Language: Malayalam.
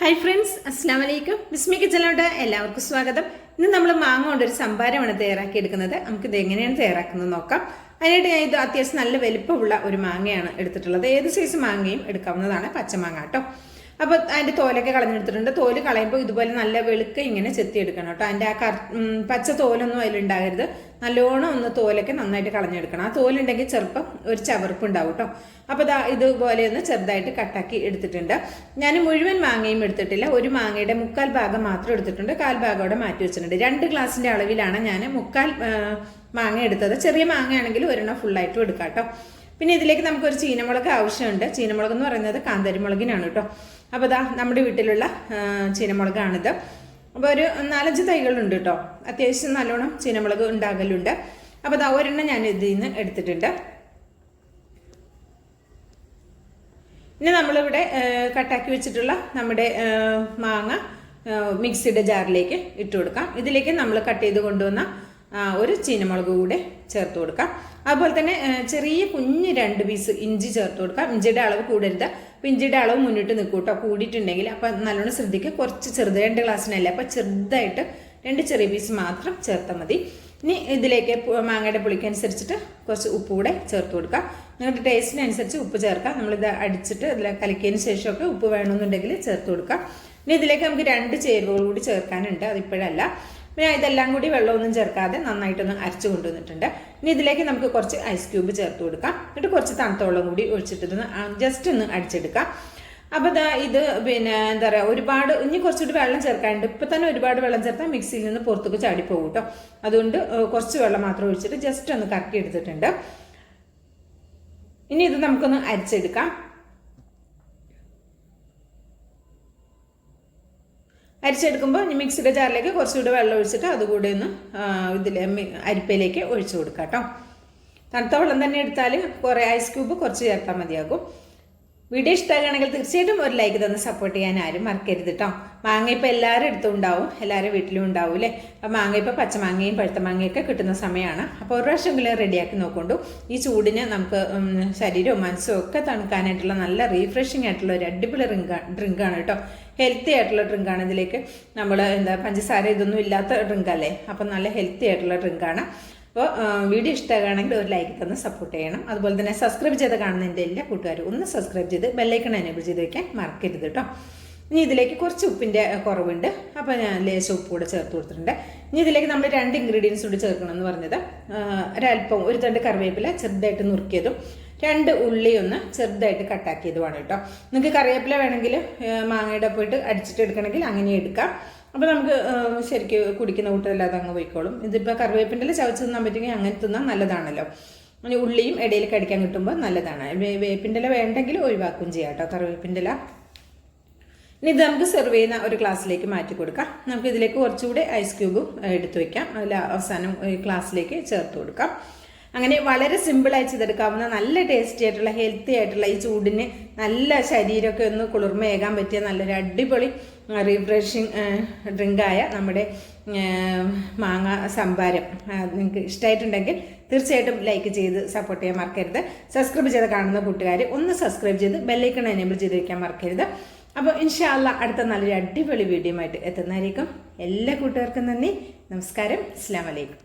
ഹായ് ഫ്രണ്ട്സ്, അസ്സാം വലൈക്കും. ബിസ്മി കിച്ചണിലോട്ട് എല്ലാവർക്കും സ്വാഗതം. ഇന്ന് നമ്മൾ മാങ്ങ കൊണ്ടൊരു സംഭാരമാണ് തയ്യാറാക്കിയെടുക്കുന്നത്. നമുക്കിത് എങ്ങനെയാണ് തയ്യാറാക്കുന്നത് നോക്കാം. അതിനായിട്ട് ഞാൻ ഇത് അത്യാവശ്യം നല്ല വലിപ്പമുള്ള ഒരു മാങ്ങയാണ് എടുത്തിട്ടുള്ളത്. ഏത് സൈസ് മാങ്ങയും എടുക്കാവുന്നതാണ്, പച്ചമാങ്ങ കേട്ടോ. അപ്പോൾ അതിൻ്റെ തോലൊക്കെ കളഞ്ഞെടുത്തിട്ടുണ്ട്. തോല് കളയുമ്പോൾ ഇതുപോലെ നല്ല വെളുക്ക ഇങ്ങനെ ചെത്തിയെടുക്കണം കേട്ടോ. അതിൻ്റെ ആ പച്ച തോലൊന്നും അതിലുണ്ടാകരുത്. നല്ലോണം ഒന്ന് തോലൊക്കെ നന്നായിട്ട് കളഞ്ഞെടുക്കണം. ആ തോലുണ്ടെങ്കിൽ ചെറുപ്പം ഒരു ചവർപ്പ് ഉണ്ടാവും കേട്ടോ. അപ്പോൾ ഇതുപോലെ ഒന്ന് ചെറുതായിട്ട് കട്ടാക്കി എടുത്തിട്ടുണ്ട്. ഞാൻ മുഴുവൻ മാങ്ങയും എടുത്തിട്ടില്ല. ഒരു മാങ്ങയുടെ മുക്കാൽ ഭാഗം മാത്രം എടുത്തിട്ടുണ്ട്. കാൽ ഭാഗം അവിടെ മാറ്റി വെച്ചിട്ടുണ്ട്. 2 ഗ്ലാസിൻ്റെ അളവിലാണ് ഞാൻ മുക്കാൽ മാങ്ങ എടുത്തത്. ചെറിയ മാങ്ങയാണെങ്കിൽ ഒരെണ്ണം ഫുള്ളായിട്ടും എടുക്കാം കേട്ടോ. പിന്നെ ഇതിലേക്ക് നമുക്കൊരു ചീനമുളക് ആവശ്യമുണ്ട്. ചീനമുളക് എന്ന് പറയുന്നത് കാന്താരിമുളകിനാണ് കേട്ടോ. അപ്പോൾ നമ്മുടെ വീട്ടിലുള്ള ചീനമുളകാണിത്. അപ്പോൾ ഒരു 4-5 തൈകളുണ്ട് കേട്ടോ. അത്യാവശ്യം നല്ലോണം ചീനമുളക് ഉണ്ടാകലുണ്ട്. അപ്പോൾ ഒരെണ്ണം ഞാൻ ഇതിൽ നിന്ന് എടുത്തിട്ടുണ്ട്. ഇനി നമ്മളിവിടെ കട്ടാക്കി വെച്ചിട്ടുള്ള നമ്മുടെ മാങ്ങ മിക്സിയുടെ ജാറിലേക്ക് ഇട്ട് കൊടുക്കാം. ഇതിലേക്ക് നമ്മൾ കട്ട് ചെയ്ത് കൊണ്ടുവന്ന ഒരു ചീനമുളക് കൂടെ ചേർത്ത് കൊടുക്കാം. അതുപോലെ തന്നെ ചെറിയ കുഞ്ഞ് 2 പീസ് ഇഞ്ചി ചേർത്ത് കൊടുക്കാം. ഇഞ്ചിയുടെ അളവ് കൂടരുത്. അപ്പം ഇഞ്ചിയുടെ അളവ് മുന്നിട്ട് നിൽക്കും കേട്ടോ. കൂടിയിട്ടുണ്ടെങ്കിൽ അപ്പം നല്ലോണം ശ്രദ്ധിക്കുക. കുറച്ച് ചെറുത് 2 ഗ്ലാസ്സിനല്ല, അപ്പം ചെറുതായിട്ട് 2 ചെറിയ പീസ് മാത്രം ചേർത്താൽ മതി. ഇനി ഇതിലേക്ക് മാങ്ങയുടെ പുളിക്കനുസരിച്ചിട്ട് കുറച്ച് ഉപ്പ് കൂടെ ചേർത്ത് കൊടുക്കാം. നിങ്ങളുടെ ടേസ്റ്റിനനുസരിച്ച് ഉപ്പ് ചേർക്കാം. നമ്മളിത് അടിച്ചിട്ട് ഇതിൽ കലക്കിയതിന് ശേഷമൊക്കെ ഉപ്പ് വേണമെന്നുണ്ടെങ്കിൽ ചേർത്ത് കൊടുക്കാം. ഇനി ഇതിലേക്ക് നമുക്ക് 2 ചേരുവകൾ കൂടി ചേർക്കാനുണ്ട്. അതിപ്പോഴല്ല. പിന്നെ ഇതെല്ലാം കൂടി വെള്ളമൊന്നും ചേർക്കാതെ നന്നായിട്ടൊന്ന് അരച്ചു കൊണ്ടുവന്നിട്ടുണ്ട്. ഇനി ഇതിലേക്ക് നമുക്ക് കുറച്ച് ഐസ് ക്യൂബ് ചേർത്ത് കൊടുക്കാം. എന്നിട്ട് കുറച്ച് തണുത്ത വെള്ളം കൂടി ഒഴിച്ചിട്ടൊന്ന് ജസ്റ്റ് ഒന്ന് അടിച്ചെടുക്കാം. അപ്പോൾ ഇത് പിന്നെ എന്താ പറയുക, ഒരുപാട് ഇനി കുറച്ചുകൂടി വെള്ളം ചേർക്കാനുണ്ട്. ഇപ്പം തന്നെ ഒരുപാട് വെള്ളം ചേർത്താൽ മിക്സിയിൽ നിന്ന് പുറത്തേക്ക് ചാടിപ്പോകും കേട്ടോ. അതുകൊണ്ട് കുറച്ച് വെള്ളം മാത്രം ഒഴിച്ചിട്ട് ജസ്റ്റ് ഒന്ന് കറക്കി എടുത്തിട്ടുണ്ട്. ഇനി ഇത് നമുക്കൊന്ന് അരിച്ചെടുക്കാം. അരിച്ചെടുക്കുമ്പോൾ മിക്സിയുടെ ജാറിലേക്ക് കുറച്ചുകൂടി വെള്ളം ഒഴിച്ചിട്ട് അതുകൂടെ ഒന്ന് അരിപ്പയിലേക്ക് ഒഴിച്ചു കൊടുക്കാം കേട്ടോ. തണുത്ത വെള്ളം തന്നെ എടുത്താൽ കുറേ ഐസ് ക്യൂബ് കുറച്ച് ചേർത്താൽ മതിയാകും. വീഡിയോ ഇഷ്ടമാകുകയാണെങ്കിൽ തീർച്ചയായിട്ടും ഒരു ലൈക്ക് തന്ന് സപ്പോർട്ട് ചെയ്യാൻ ആരും മറക്കരുത് കേട്ടോ. മാങ്ങ ഇപ്പോൾ എല്ലാവരും അടുത്തും ഉണ്ടാവും, എല്ലാവരും വീട്ടിലും ഉണ്ടാവും അല്ലേ. അപ്പോൾ മാങ്ങ ഇപ്പോൾ പച്ചമാങ്ങയും പഴുത്ത മാങ്ങയൊക്കെ കിട്ടുന്ന സമയമാണ്. അപ്പോൾ ഒരു പ്രാവശ്യമെങ്കിലും റെഡിയാക്കി നോക്കൊണ്ടു. ഈ ചൂടിന് നമുക്ക് ശരീരവും മനസ്സും ഒക്കെ തണുക്കാനായിട്ടുള്ള നല്ല റീഫ്രഷിങ് ആയിട്ടുള്ള ഒരു അടിപൊളി ഡ്രിങ്കാണ് കേട്ടോ. ഹെൽത്തി ആയിട്ടുള്ള ഡ്രിങ്കാണ്. ഇതിലേക്ക് നമ്മൾ പഞ്ചസാര ഇതൊന്നും ഇല്ലാത്ത ഡ്രിങ്കല്ലേ. അപ്പം നല്ല ഹെൽത്തി ആയിട്ടുള്ള ഡ്രിങ്കാണ്. അപ്പോൾ വീഡിയോ ഇഷ്ടമാകുകയാണെങ്കിൽ ഒരു ലൈക്ക് തന്ന് സപ്പോർട്ട് ചെയ്യണം. അതുപോലെ തന്നെ സബ്സ്ക്രൈബ് ചെയ്ത് കാണുന്ന എൻ്റെ എല്ലാ കൂട്ടുകാരും ഒന്ന് സബ്സ്ക്രൈബ് ചെയ്ത് ബെല്ലൈക്കൺ എനേബിൾ ചെയ്ത് വയ്ക്കാൻ മറക്കരുത് കേട്ടോ. ഇനി ഇതിലേക്ക് കുറച്ച് ഉപ്പിൻ്റെ കുറവുണ്ട്. അപ്പോൾ ഞാൻ ലേശം ഉപ്പ് കൂടെ ചേർത്ത് കൊടുത്തിട്ടുണ്ട്. ഇനി ഇതിലേക്ക് നമ്മൾ 2 ഇൻഗ്രീഡിയൻസ് കൂടി ചേർക്കണമെന്ന് പറഞ്ഞത് ഒരല്പം ഒരു തണ്ട് കറിവേപ്പില ചെറുതായിട്ട് നുറുക്കിയതും 2 ഉള്ളി ഒന്ന് ചെറുതായിട്ട് കട്ടാക്കിയതുമാണ് കേട്ടോ. നിങ്ങൾക്ക് കറിവേപ്പില വേണമെങ്കിൽ മാങ്ങയുടെ പോയിട്ട് അടിച്ചിട്ട് എടുക്കണമെങ്കിൽ അങ്ങനെ എടുക്കാം. അപ്പോൾ നമുക്ക് ശരിക്കും കുടിക്കുന്ന കൂട്ടല്ലാതെ അങ്ങ് പോയിക്കോളും. ഇതിപ്പോൾ കറിവേപ്പിൻ്റെ ചവച്ച് തിന്നാൻ പറ്റുമെങ്കിൽ അങ്ങനെ തിന്നാൻ നല്ലതാണല്ലോ. അങ്ങനെ ഉള്ളിയും ഇടയിൽ കടിക്കാൻ കിട്ടുമ്പോൾ നല്ലതാണ്. വേപ്പിൻ്റെ ഇല വേണ്ടെങ്കിൽ ഒഴിവാക്കുകയും ചെയ്യാം കേട്ടോ, കറിവേപ്പിൻ്റെ ഇല. ഇനി ഇത് നമുക്ക് സെർവ് ചെയ്യുന്ന ഒരു ഗ്ലാസ്സിലേക്ക് മാറ്റി കൊടുക്കാം. നമുക്ക് ഇതിലേക്ക് കുറച്ചുകൂടി ഐസ് ക്യൂബും എടുത്തു വയ്ക്കാം. അതിൽ അവസാനം ഗ്ലാസ്സിലേക്ക് ചേർത്ത് കൊടുക്കാം. അങ്ങനെ വളരെ സിമ്പിളായി ചെയ്തെടുക്കാവുന്ന നല്ല ടേസ്റ്റി ആയിട്ടുള്ള ഹെൽത്തി ആയിട്ടുള്ള ഈ ചൂടിന് നല്ല ശരീരമൊക്കെ ഒന്ന് കുളിർമയേകാൻ പറ്റിയ നല്ലൊരു അടിപൊളി റീഫ്രഷിങ് ഡ്രിങ്കായ നമ്മുടെ മാങ്ങ സംഭാരം നിങ്ങൾക്ക് ഇഷ്ടമായിട്ടുണ്ടെങ്കിൽ തീർച്ചയായിട്ടും ലൈക്ക് ചെയ്ത് സപ്പോർട്ട് ചെയ്യാൻ മറക്കരുത്. സബ്സ്ക്രൈബ് ചെയ്ത് കാണുന്ന കൂട്ടുകാർ ഒന്ന് സബ്സ്ക്രൈബ് ചെയ്ത് ബെല്ലൈക്കൺ എനേബിൾ ചെയ്ത് വയ്ക്കാൻ മറക്കരുത്. അപ്പോൾ ഇൻഷാ അല്ലാ അടുത്ത നല്ലൊരു അടിപൊളി വീഡിയോ ആയിട്ട് എത്തുന്നതായിരിക്കും. എല്ലാ കൂട്ടുകാർക്കും നന്ദി, നമസ്കാരം, അസ്സലാമു അലൈക്കും.